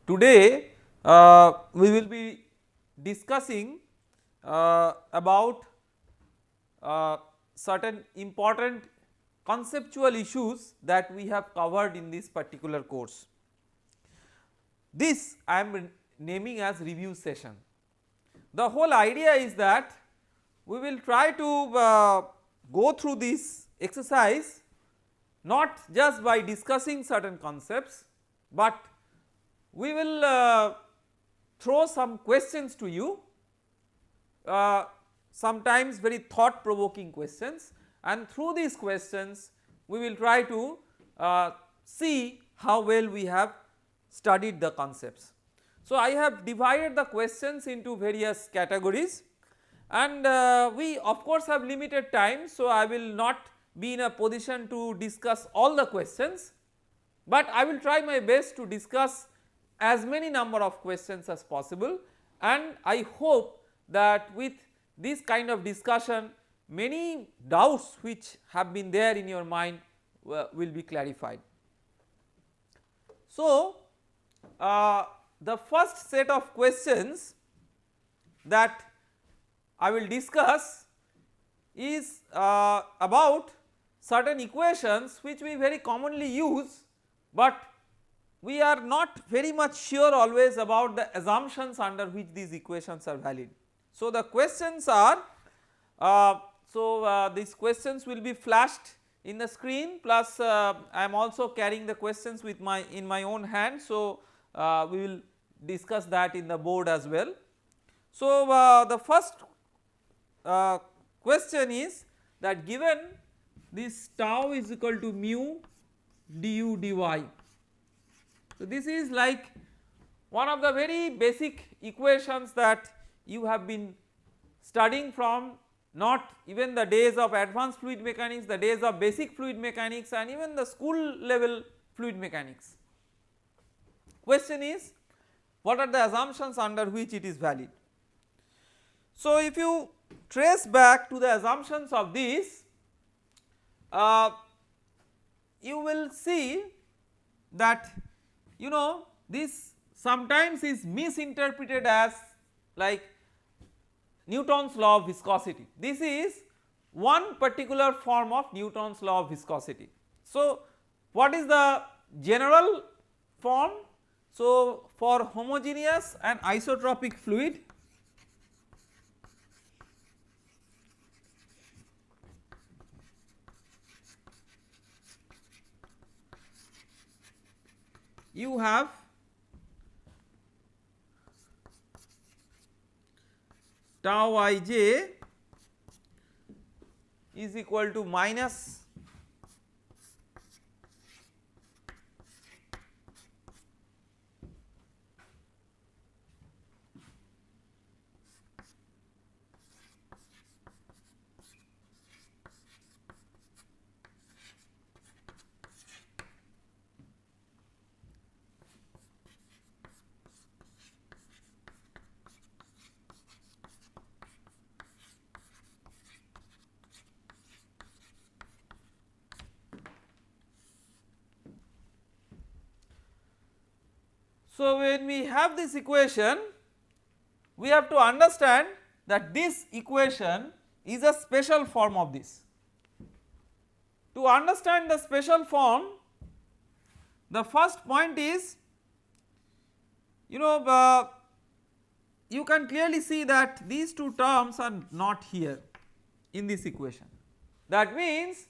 Today we will be discussing about certain important conceptual issues that we have covered in this particular course. This I am naming as review session. The whole idea is that we will try to go through this exercise not just by discussing certain concepts, but we will throw some questions to you, sometimes very thought provoking questions, and through these questions we will try to see how well we have studied the concepts. So, I have divided the questions into various categories, and we of course have limited time. So, I will not be in a position to discuss all the questions, but I will try my best to discuss as many number of questions as possible, and I hope that with this kind of discussion many doubts which have been there in your mind will be clarified. So, the first set of questions that I will discuss is about certain equations which we very commonly use, but we are not very much sure always about the assumptions under which these equations are valid. So, the questions are these questions will be flashed in the screen, plus I am also carrying the questions with in my own hand. So, we will discuss that in the board as well. So, the first question is that given this tau is equal to mu du dy. So, this is like one of the very basic equations that you have been studying from not even the days of advanced fluid mechanics, the days of basic fluid mechanics, and even the school level fluid mechanics. Question is, what are the assumptions under which it is valid? So, if you trace back to the assumptions of this, you will see that this sometimes is misinterpreted as like Newton's law of viscosity. This is one particular form of Newton's law of viscosity. So, what is the general form? So, for homogeneous and isotropic fluid, you have tau ij is equal to minus So, when we have this equation, we have to understand that this equation is a special form of this. To understand the special form, the first point is you can clearly see that these two terms are not here in this equation. That means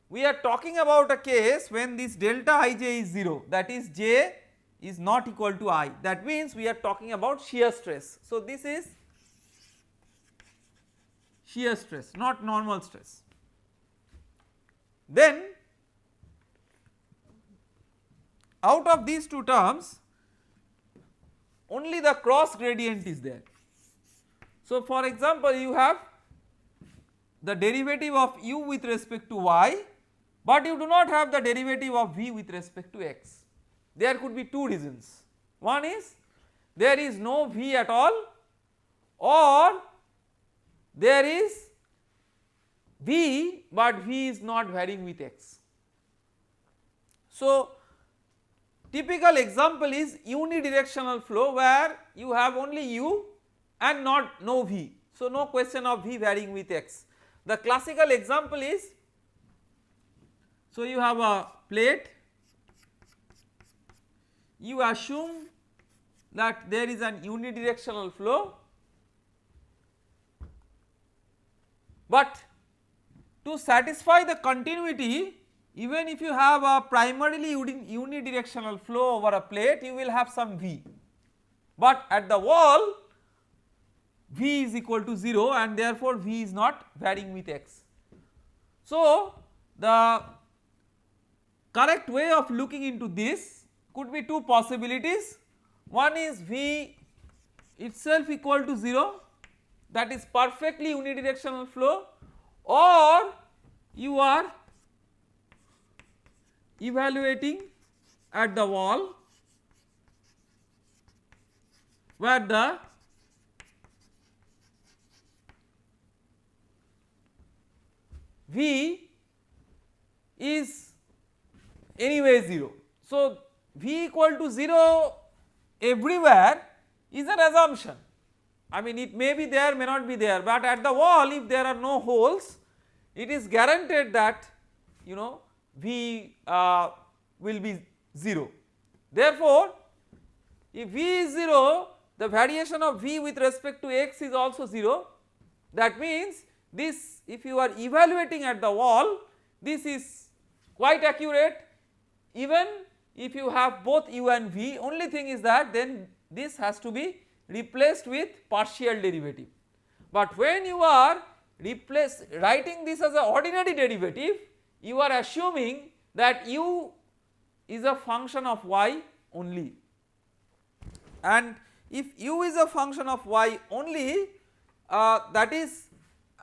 we are talking about a case when this delta ij is 0, that is j is not equal to I, that means we are talking about shear stress. So, this is shear stress, not normal stress. Then out of these two terms only the cross gradient is there. So, for example, you have the derivative of u with respect to y, but you do not have the derivative of v with respect to x. There could be two reasons. One is there is no v at all, or there is v but v is not varying with x. So, typical example is unidirectional flow where you have only u and no v. So, no question of v varying with x. The classical example is, so you have a plate, you assume that there is an unidirectional flow, but to satisfy the continuity, even if you have a primarily unidirectional flow over a plate, you will have some v, but at the wall v is equal to 0 and therefore v is not varying with x. So, the correct way of looking into this could be two possibilities. One is v itself equal to 0, that is perfectly unidirectional flow, or you are evaluating at the wall where the v is anyway 0. So, v equal to 0 everywhere is an assumption. I mean, it may be there, may not be there, but at the wall if there are no holes, it is guaranteed that v will be 0. Therefore, if v is 0, the variation of v with respect to x is also 0. That means this, if you are evaluating at the wall, this is quite accurate even if you have both u and v. Only thing is that then this has to be replaced with partial derivative, but when you are writing this as an ordinary derivative, you are assuming that u is a function of y only, and if u is a function of y only, that is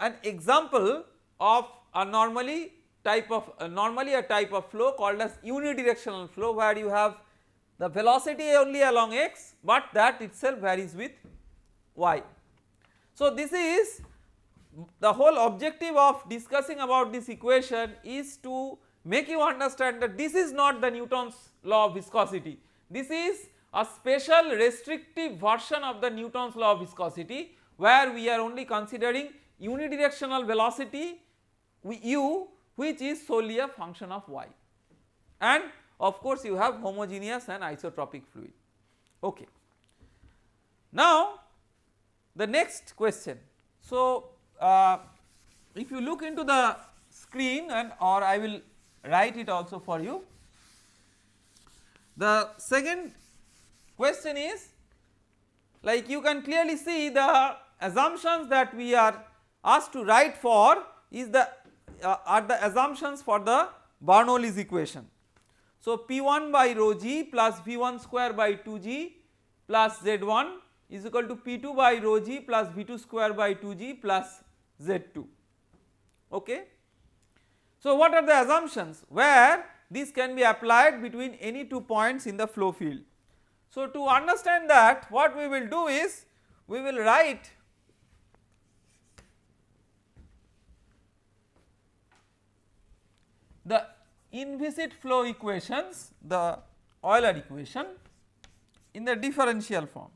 an example of a normally a type of flow called as unidirectional flow, where you have the velocity only along x, but that itself varies with y. So, this is the whole objective of discussing about this equation, is to make you understand that this is not the Newton's law of viscosity, this is a special restrictive version of the Newton's law of viscosity, where we are only considering unidirectional velocity u, which is solely a function of y, and of course you have homogeneous and isotropic fluid. Okay. Now the next question. So, if you look into the screen, and or I will write it also for you, the second question is, like you can clearly see the assumptions that we are asked to write for is are the assumptions for the Bernoulli's equation. So, P1 by rho g plus V1 square by 2g plus Z1 is equal to P2 by rho g plus V2 square by 2g plus Z2. Okay. So, what are the assumptions where this can be applied between any two points in the flow field? So, to understand that, what we will do is we will write the inviscid flow equations, the Euler equation, in the differential form.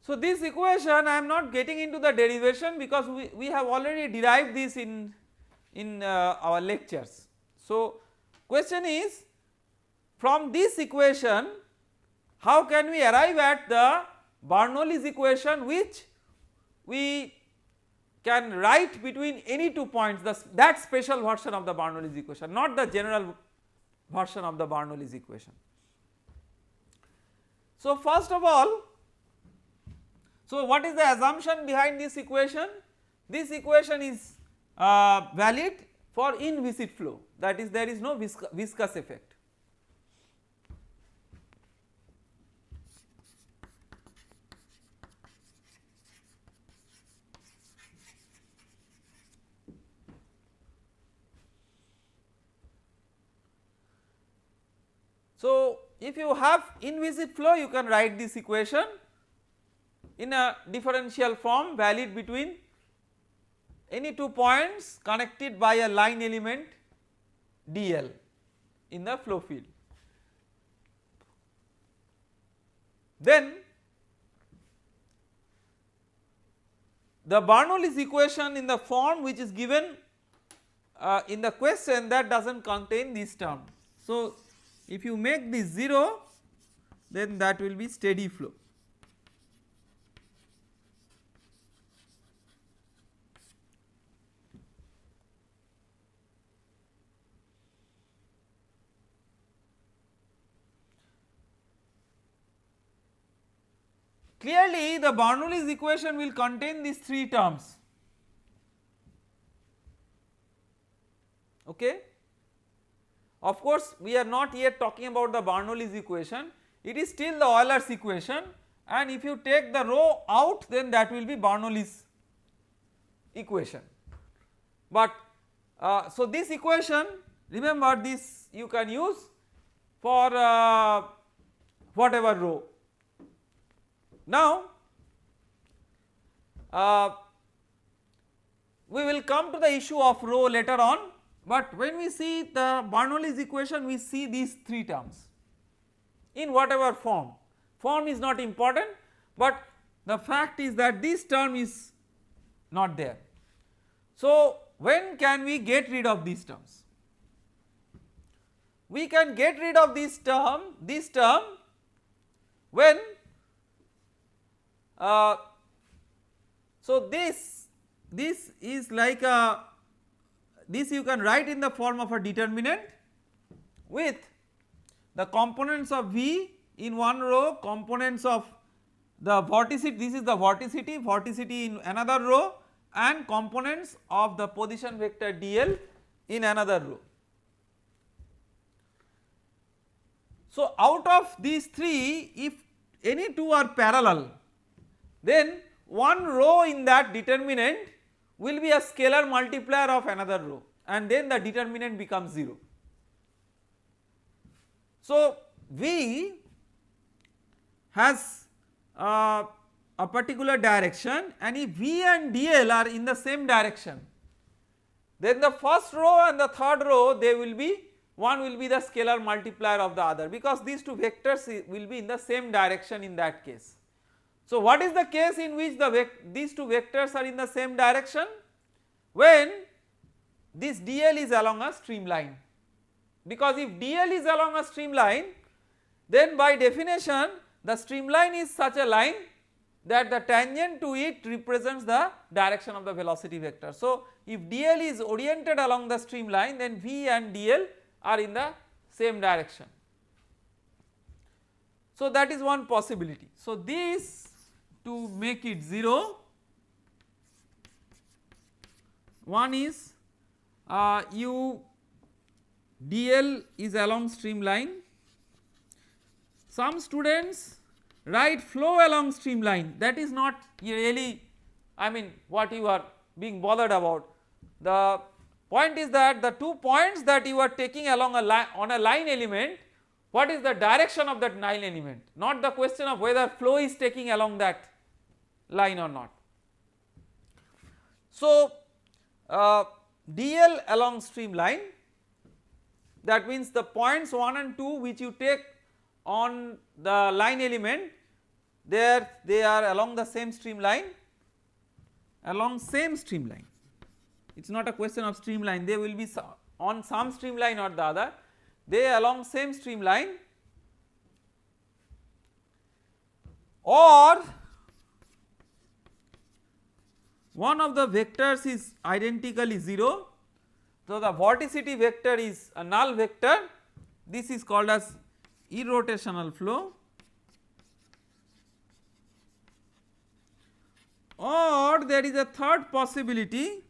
So, this equation I am not getting into the derivation because we have already derived this in our lectures. So, question is, from this equation how can we arrive at the Bernoulli's equation, which we can write between any two points, that special version of the Bernoulli's equation, not the general version of the Bernoulli's equation. So, first of all, so what is the assumption behind this equation? This equation is valid for inviscid flow, that is there is no viscous effect. So, if you have inviscid flow, you can write this equation in a differential form valid between any 2 points connected by a line element dl in the flow field. Then the Bernoulli's equation in the form which is given in the question, that does not contain this term. So, if you make this 0, then that will be steady flow. Clearly, the Bernoulli's equation will contain these 3 terms. Okay. Of course, we are not yet talking about the Bernoulli's equation, it is still the Euler's equation, and if you take the rho out, then that will be Bernoulli's equation. But so this equation, remember, this you can use for whatever rho. Now we will come to the issue of rho later on, but when we see the Bernoulli's equation, we see these 3 terms in whatever form. Form is not important, but the fact is that this term is not there. So, when can we get rid of these terms? We can get rid of this term when so this is like a, this you can write in the form of a determinant with the components of V in one row, components of the vorticity, this is the vorticity in another row, and components of the position vector dl in another row. So, out of these 3, if any 2 are parallel, then one row in that determinant will be a scalar multiplier of another row, and then the determinant becomes 0. So, V has a particular direction, and if V and dl are in the same direction, then the first row and the third row, they will be, one will be the scalar multiplier of the other, because these 2 vectors will be in the same direction in that case. So, what is the case in which these 2 vectors are in the same direction? When this dl is along a streamline, because if dl is along a streamline, then by definition the streamline is such a line that the tangent to it represents the direction of the velocity vector. So, if dl is oriented along the streamline, then V and dl are in the same direction. So, that is one possibility. So, this, to make it 0, one is u dl is along streamline. Some students write flow along streamline, that is not really, I mean, what you are being bothered about. The point is that the 2 points that you are taking along a line, on a line element, what is the direction of that line element, not the question of whether flow is taking along that line or not. So, dl along streamline, that means the points 1 and 2 which you take on the line element, there they are along the same streamline, it is not a question of streamline, they will be on some streamline or the other, they along same streamline, or one of the vectors is identically 0. So, the vorticity vector is a null vector, this is called as irrotational flow, or there is a third possibility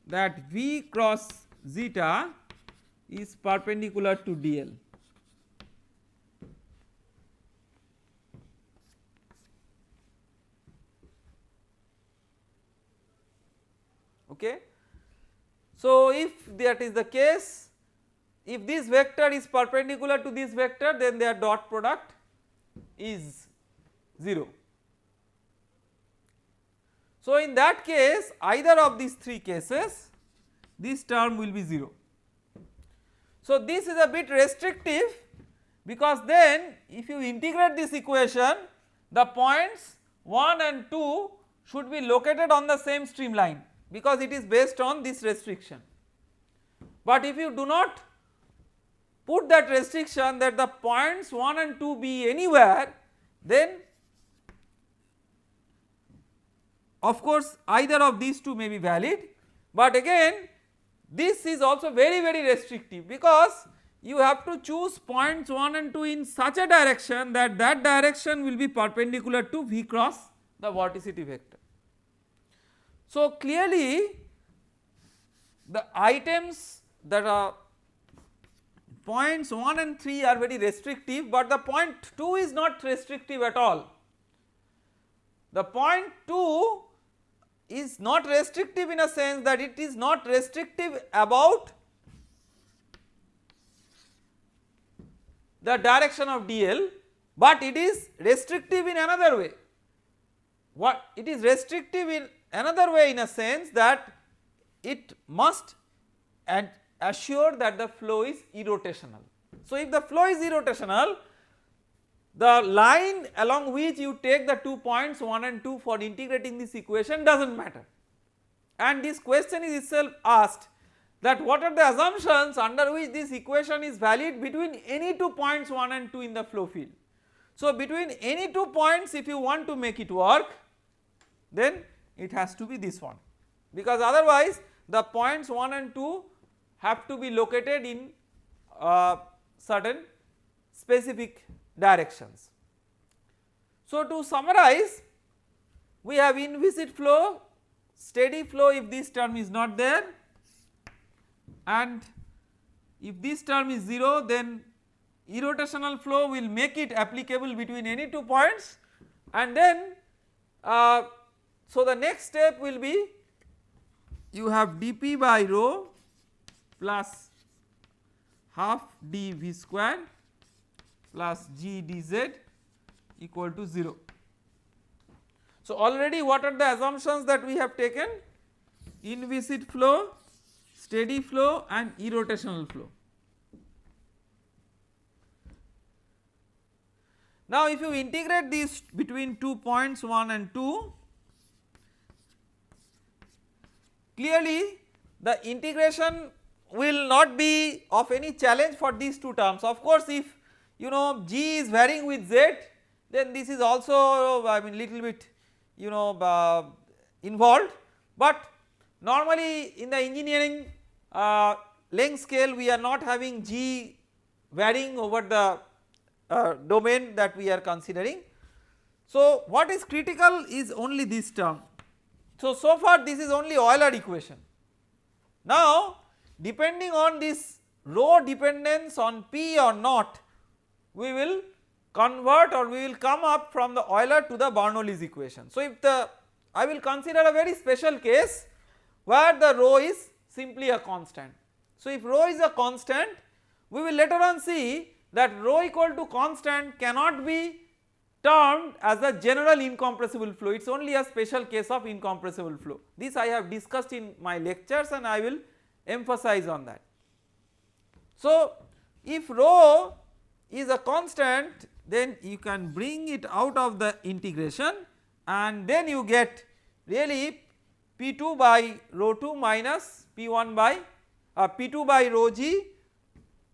that V cross zeta is perpendicular to dl. Okay. So, if that is the case, if this vector is perpendicular to this vector, then their dot product is 0. So, in that case, either of these three cases, this term will be 0. So, this is a bit restrictive, because then if you integrate this equation, the points 1 and 2 should be located on the same streamline, because it is based on this restriction. But if you do not put that restriction that the points 1 and 2 be anywhere, then of course either of these two may be valid, but again this is also very restrictive, because you have to choose points 1 and 2 in such a direction that that direction will be perpendicular to V cross the vorticity vector. So, clearly the items that are points 1 and 3 are very restrictive, but the point 2 is not restrictive at all. The point 2 is not restrictive in a sense that it is not restrictive about the direction of dl, but it is restrictive in another way. What it is restrictive in another way in a sense that it must assure that the flow is irrotational. So, if the flow is irrotational, the line along which you take the 2 points 1 and 2 for integrating this equation does not matter, and this question is itself asked that what are the assumptions under which this equation is valid between any 2 points 1 and 2 in the flow field. So, between any 2 points, if you want to make it work, then it has to be this one, because otherwise the points 1 and 2 have to be located in certain specific directions. So, to summarize, we have inviscid flow, steady flow if this term is not there, and if this term is 0, then irrotational flow will make it applicable between any 2 points, and then so the next step will be you have dP by rho plus half dV square plus G dZ equal to 0. So, already what are the assumptions that we have taken? Inviscid flow, steady flow and irrotational flow. Now, if you integrate these between 2 points 1 and 2, clearly the integration will not be of any challenge for these two terms. Of course, if you know G is varying with Z, then this is also little bit involved, but normally in the engineering length scale we are not having G varying over the domain that we are considering. So, what is critical is only this term. So far this is only Euler equation. Now, depending on this rho dependence on P or not, we will convert or we will come up from the Euler to the Bernoulli's equation. So, if I will consider a very special case where the rho is simply a constant. So, if rho is a constant, we will later on see that rho equal to constant cannot be termed as a general incompressible flow, it is only a special case of incompressible flow. This I have discussed in my lectures and I will emphasize on that. So, if rho is a constant, then you can bring it out of the integration and then you get really P2 by rho 2 minus P1 by P2 by rho G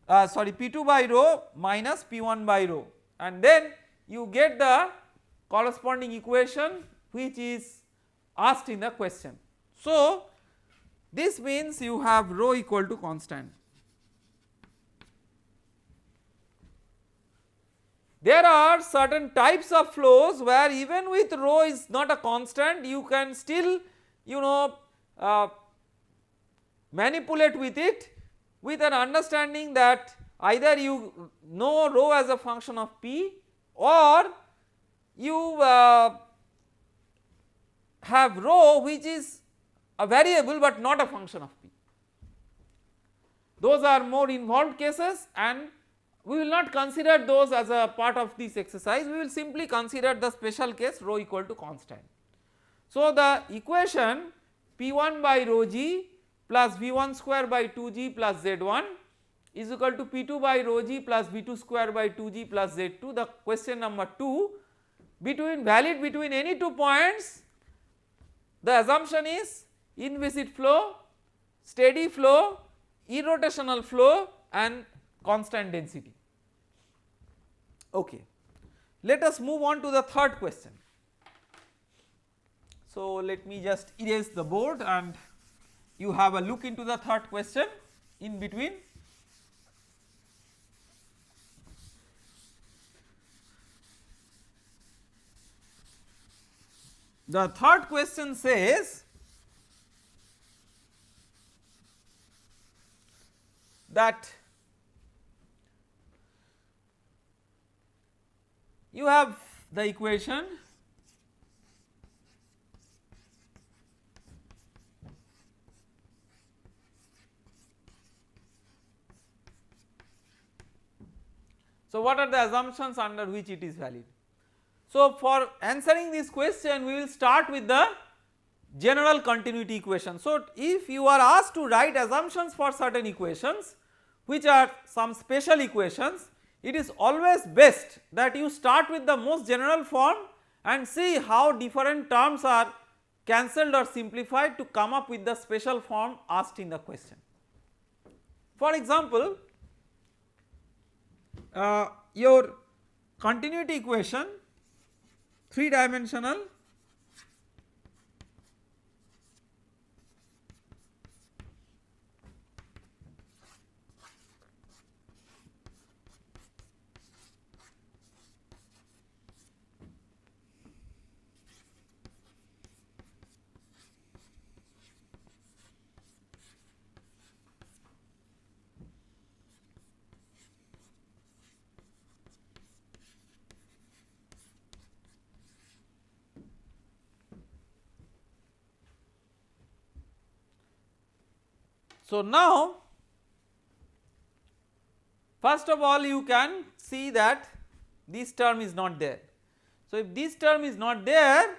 P2 by rho minus P1 by rho, and then you get the corresponding equation which is asked in the question. So, this means you have rho equal to constant. There are certain types of flows where even with rho is not a constant, you can still manipulate with it with an understanding that either you know rho as a function of P or you have rho which is a variable but not a function of P. Those are more involved cases and we will not consider those as a part of this exercise, we will simply consider the special case rho equal to constant. So, the equation P1 by rho g plus V1 square by 2g plus Z1 is equal to P2 by rho g plus V2 square by 2g plus Z2. The question number 2, valid between any 2 points, the assumption is inviscid flow, steady flow, irrotational flow and constant density. Okay. Let us move on to the third question. So, let me just erase the board and you have a look into the third question in between. The third question says that you have the equation so what are the assumptions under which it is valid. So, for answering this question we will start with the general continuity equation. So, if you are asked to write assumptions for certain equations which are some special equations, it is always best that you start with the most general form and see how different terms are cancelled or simplified to come up with the special form asked in the question. For example, your continuity equation 3 dimensional So, now first of all you can see that this term is not there. So, if this term is not there,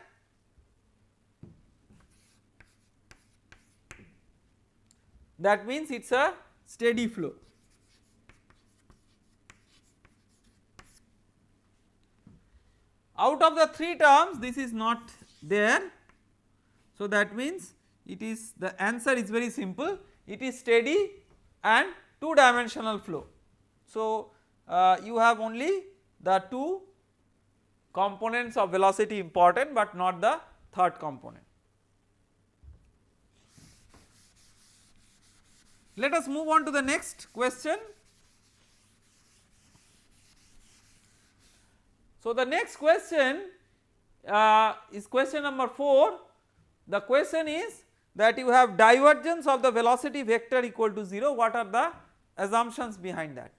that means it is a steady flow. Out of the 3 terms this is not there. So, that means it is the answer is very simple, it is steady and 2 dimensional flow. So, you have only the 2 components of velocity important but not the third component. Let us move on to the next question. So, the next question is question number 4. The question is that you have divergence of the velocity vector equal to 0. What are the assumptions behind that?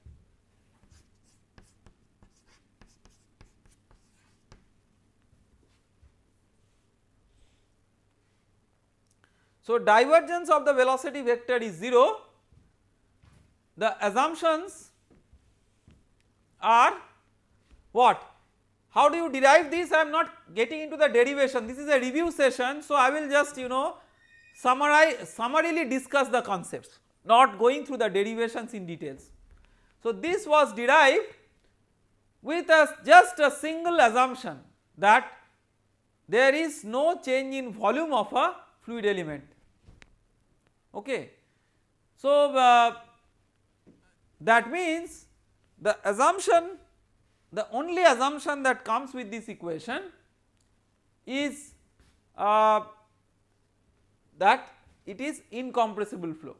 So, divergence of the velocity vector is 0. The assumptions are what? How do you derive this? I am not getting into the derivation, this is a review session. So, I will just summarily discuss the concepts, not going through the derivations in details. So, this was derived with just a single assumption that there is no change in volume of a fluid element. Okay. So, that means the assumption, the only assumption that comes with this equation is that it is incompressible flow.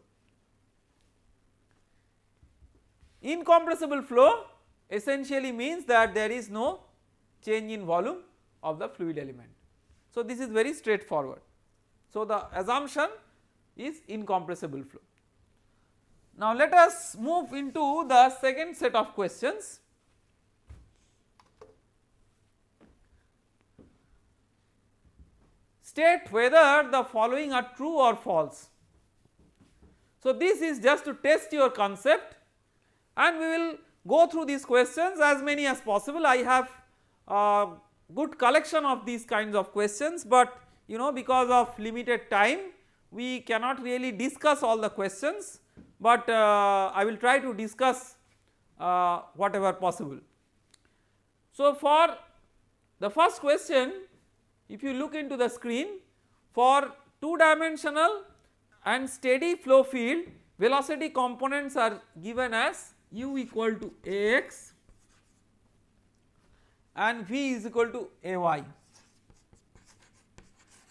Incompressible flow essentially means that there is no change in volume of the fluid element. So, this is very straightforward. So, the assumption is incompressible flow. Now let us move into the second set of questions. State whether the following are true or false. So this is just to test your concept, and we will go through these questions as many as possible. I have a good collection of these kinds of questions, but you know, because of limited time we cannot really discuss all the questions, but I will try to discuss whatever possible. So for the first question, if you look into the screen, for 2-dimensional and steady flow field, velocity components are given as u equal to ax and v is equal to ay.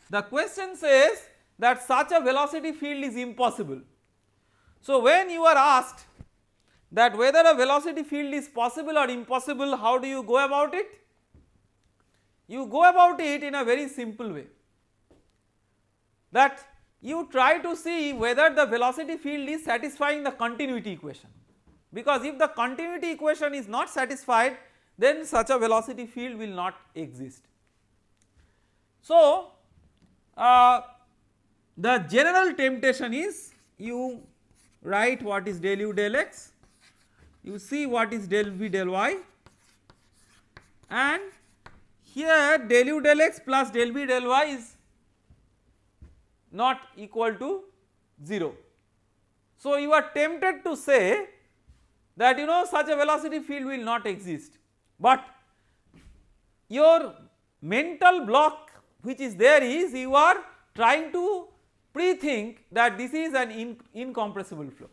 The question says that such a velocity field is impossible. So when you are asked that whether a velocity field is possible or impossible, how do you go about it? You go about it in a very simple way, that you try to see whether the velocity field is satisfying the continuity equation, because if the continuity equation is not satisfied, then such a velocity field will not exist. So the general temptation is you write what is del u del x, you see what is del v del y, and here del u del x plus del v del y is not equal to 0. So you are tempted to say that you know such a velocity field will not exist, but your mental block which is there is you are trying to pre-think that this is an incompressible flow.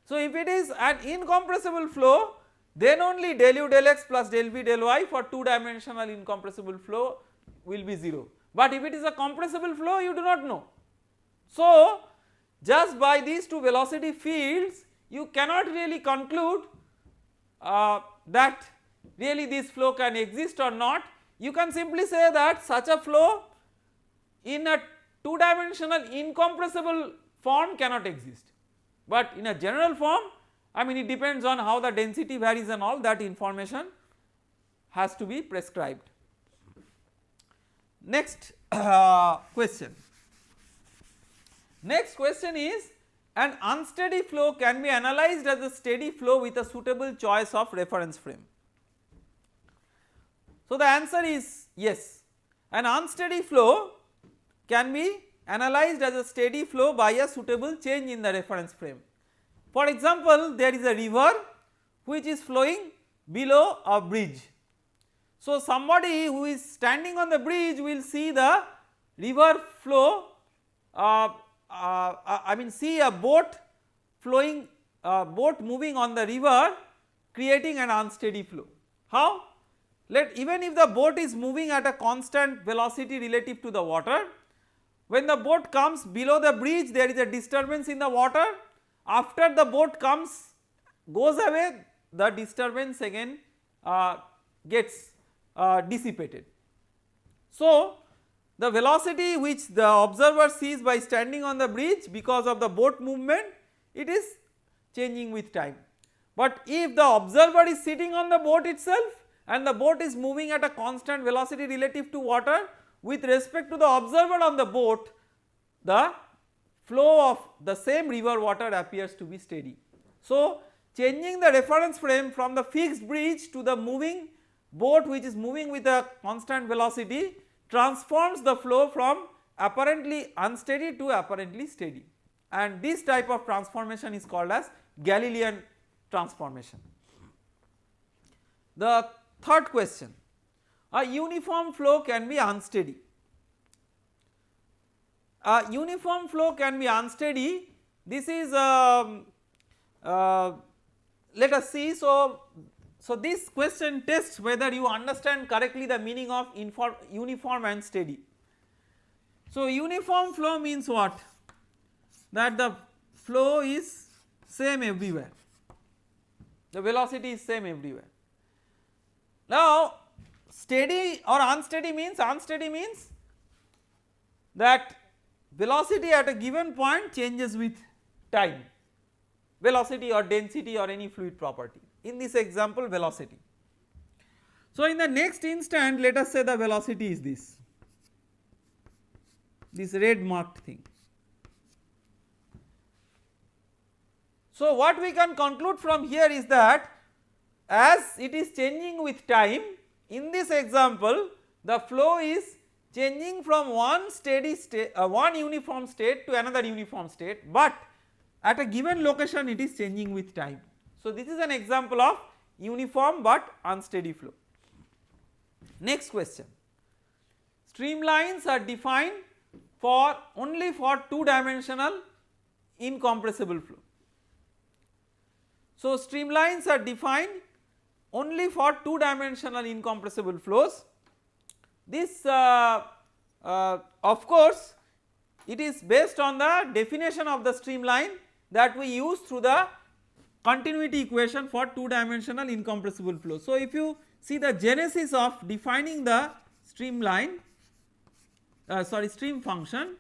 So if it is an incompressible flow, then only del u del x plus del v del y for 2-dimensional incompressible flow will be 0, but if it is a compressible flow you do not know. So just by these two velocity fields you cannot really conclude that really this flow can exist or not. You can simply say that such a flow in a 2-dimensional incompressible form cannot exist, but in a general form, I mean it depends on how the density varies and all that information has to be prescribed. Next question. Next question is, an unsteady flow can be analyzed as a steady flow with a suitable choice of reference frame. So the answer is yes, an unsteady flow can be analyzed as a steady flow by a suitable change in the reference frame. For example, there is a river which is flowing below a bridge. So somebody who is standing on the bridge will see the river flow, I mean see a boat flowing, boat moving on the river creating an unsteady flow. How? Even if the boat is moving at a constant velocity relative to the water, when the boat comes below the bridge there is a disturbance in the water. After the boat goes away, the disturbance again gets dissipated. So the velocity which the observer sees by standing on the bridge, because of the boat movement, it is changing with time. But if the observer is sitting on the boat itself and the boat is moving at a constant velocity relative to water, with respect to the observer on the boat, the flow of the same river water appears to be steady. So changing the reference frame from the fixed bridge to the moving boat which is moving with a constant velocity transforms the flow from apparently unsteady to apparently steady, and this type of transformation is called as Galilean transformation. The third question, a uniform flow can be unsteady. A uniform flow can be unsteady. This is let us see. So this question tests whether you understand correctly the meaning of uniform and steady. So uniform flow means what? That the flow is same everywhere, the velocity is same everywhere. Now steady or unsteady means that velocity at a given point changes with time, velocity or density or any fluid property, in this example velocity. So, in the next instant let us say the velocity is this red marked thing. So, what we can conclude from here is that as it is changing with time, in this example the flow is changing from one steady state, one uniform state to another uniform state, but at a given location it is changing with time. So, this is an example of uniform but unsteady flow. Next question, streamlines are defined for only for 2-dimensional incompressible flow. So, streamlines are defined only for 2-dimensional incompressible flows. This of course it is based on the definition of the streamline that we use through the continuity equation for 2-dimensional incompressible flow. So, if you see the genesis of defining the streamline stream function,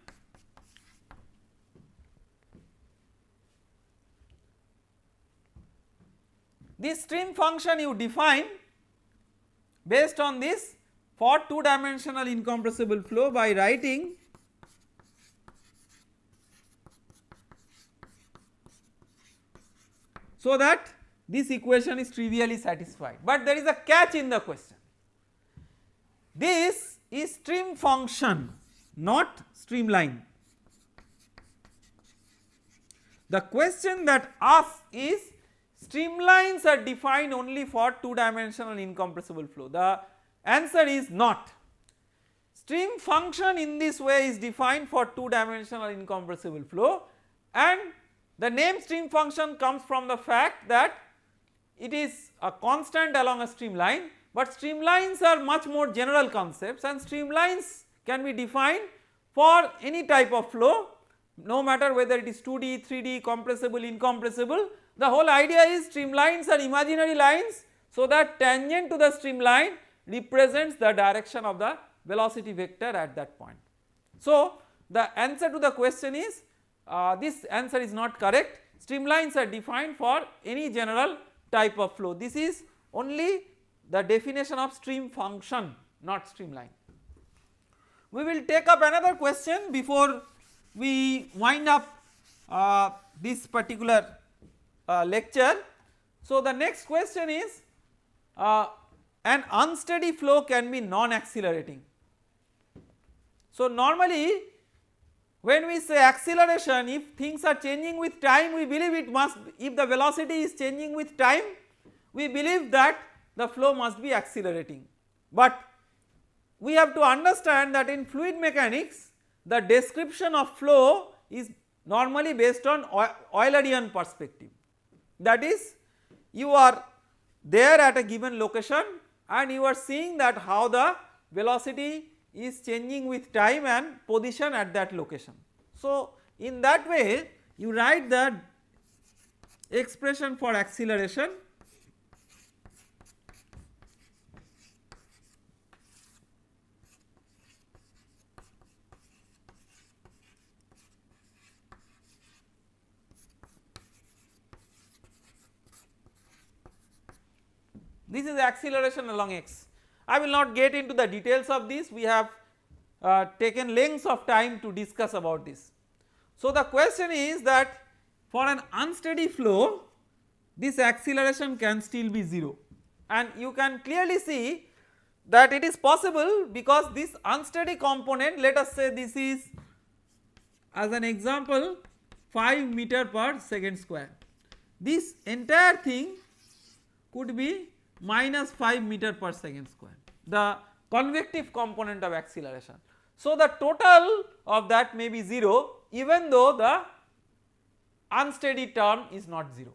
this stream function you define based on this for 2-dimensional incompressible flow by writing so that this equation is trivially satisfied, but there is a catch in the question. This is stream function, not streamline. The question that asks is streamlines are defined only for 2-dimensional incompressible flow. The answer is not. Stream function in this way is defined for 2-dimensional incompressible flow, and the name stream function comes from the fact that it is a constant along a streamline, but streamlines are much more general concepts and streamlines can be defined for any type of flow, no matter whether it is 2D, 3D, compressible, incompressible. The whole idea is streamlines are imaginary lines, so that tangent to the streamline represents the direction of the velocity vector at that point. So, the answer to the question is this answer is not correct. Streamlines are defined for any general type of flow. This is only the definition of stream function, not streamline. We will take up another question before we wind up this particular lecture. So, the next question is an unsteady flow can be non-accelerating. So, normally when we say acceleration, if things are changing with time, we believe it must, if the velocity is changing with time, we believe that the flow must be accelerating. But we have to understand that in fluid mechanics the description of flow is normally based on Eulerian perspective. That is, you are there at a given location and you are seeing that how the velocity is changing with time and position at that location. So, in that way you write the expression for acceleration this is acceleration along x. I will not get into the details of this, we have taken lengths of time to discuss about this. So, the question is that for an unsteady flow this acceleration can still be 0, and you can clearly see that it is possible because this unsteady component, let us say this is as an example 5 meter per second square, this entire thing could be minus 5 meter per second square, the convective component of acceleration. So, the total of that may be 0 even though the unsteady term is not 0.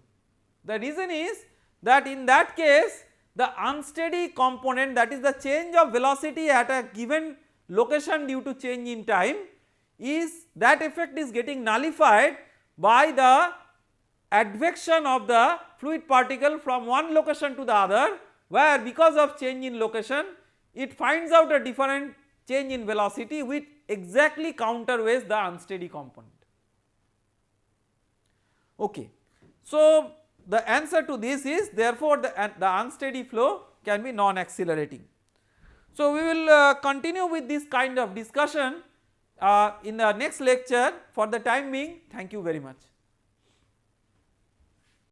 The reason is that in that case the unsteady component, that is the change of velocity at a given location due to change in time, is that effect is getting nullified by the advection of the fluid particle from one location to the other, where because of change in location it finds out a different change in velocity which exactly counterweighs the unsteady component. Okay. So, the answer to this is therefore the unsteady flow can be non-accelerating. So, we will continue with this kind of discussion in the next lecture. For the time being, thank you very much.